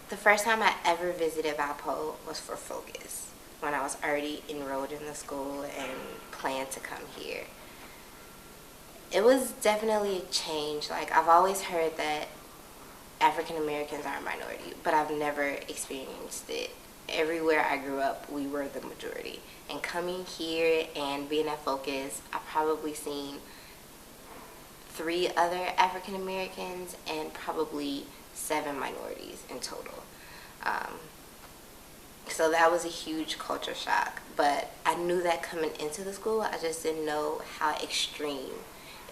The first time I ever visited Valpo was for Focus, when I was already enrolled in the school and planned to come here. It was definitely a change. Like, I've always heard that African Americans are a minority, but I've never experienced it. Everywhere I grew up, we were the majority. And coming here and being at Focus, I've probably seen 3 other African Americans and probably 7 minorities in total. So that was a huge culture shock. But I knew that coming into the school, I just didn't know how extreme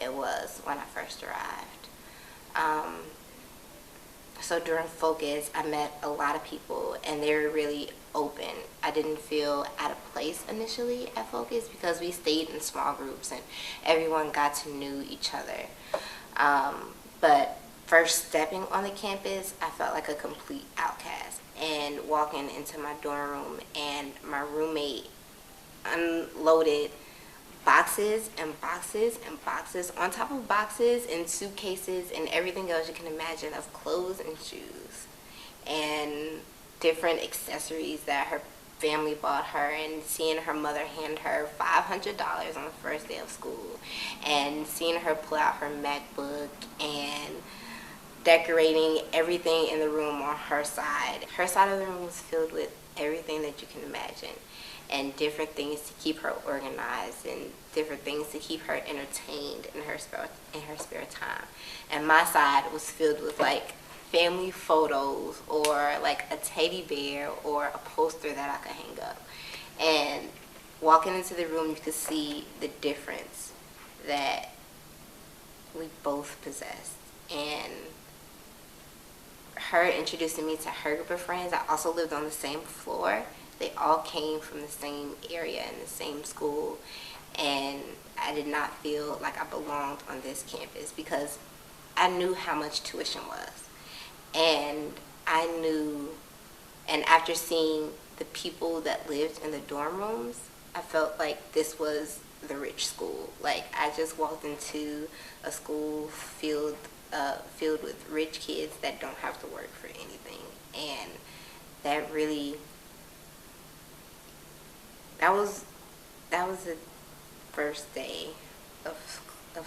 it was when I first arrived. So during Focus, I met a lot of people and they were really open. I didn't feel out of place initially at Focus because we stayed in small groups and everyone got to know each other. But first stepping on the campus, I felt like a complete outcast. And walking into my dorm room and my roommate unloaded boxes and boxes and boxes on top of boxes and suitcases and everything else you can imagine of clothes and shoes and different accessories that her family bought her, and seeing her mother hand her $500 on the first day of school, and seeing her pull out her MacBook and decorating everything in the room on her side. Her side of the room was filled with everything that you can imagine, and different things to keep her organized and different things to keep her entertained in her spare time. And my side was filled with like family photos or like a teddy bear or a poster that I could hang up. And walking into the room, you could see the difference that we both possessed. And her introducing me to her group of friends, I also lived on the same floor. They all came from the same area and the same school, and I did not feel like I belonged on this campus because I knew how much tuition was. And I knew, and after seeing the people that lived in the dorm rooms, I felt like this was the rich school. Like, I just walked into a school filled with rich kids that don't have to work for anything. And that really, that was the first day of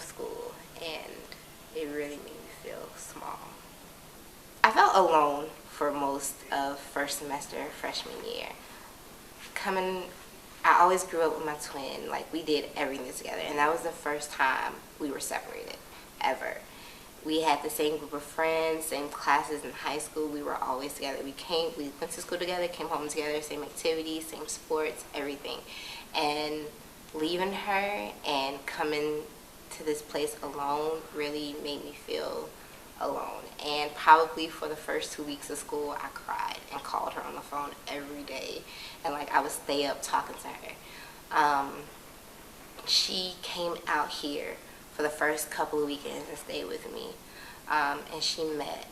school, and it really made me feel small. I felt alone for most of first semester freshman year. I always grew up with my twin. Like, we did everything together, and that was the first time we were separated ever. We had the same group of friends, same classes in high school. We were always together. We went to school together, came home together, same activities, same sports, everything. And leaving her and coming to this place alone really made me feel alone. And probably for the first 2 weeks of school, I cried and called her on the phone every day. And like, I would stay up talking to her. She came out here for the first couple of weekends and stayed with me. And she met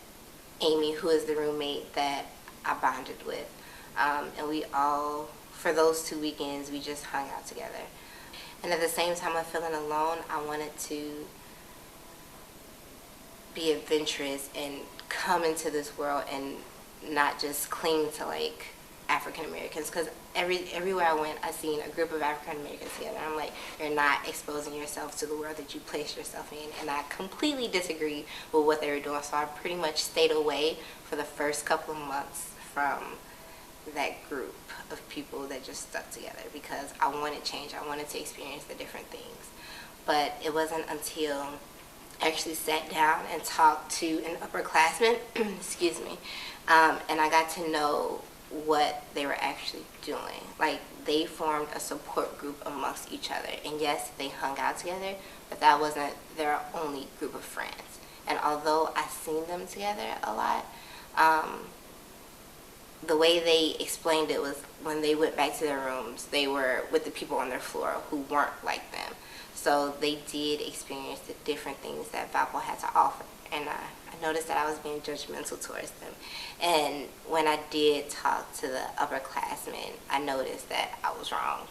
Amy, who is the roommate that I bonded with. And we all, for those 2 weekends, we just hung out together. And at the same time of feeling alone, I wanted to be adventurous and come into this world and not just cling to like African Americans, because everywhere I went, I seen a group of African Americans together. I'm like, you're not exposing yourself to the world that you place yourself in. And I completely disagree with what they were doing, so I pretty much stayed away for the first couple of months from that group of people that just stuck together, because I wanted change. I wanted to experience the different things. But it wasn't until I actually sat down and talked to an upperclassman, excuse me, and I got to know what they were actually doing. Like, they formed a support group amongst each other, and yes, they hung out together, but that wasn't their only group of friends. And although I seen them together a lot, the way they explained it was when they went back to their rooms, they were with the people on their floor who weren't like them. So they did experience the different things that Valpo had to offer. And I noticed that I was being judgmental towards them. And when I did talk to the upperclassmen, I noticed that I was wrong.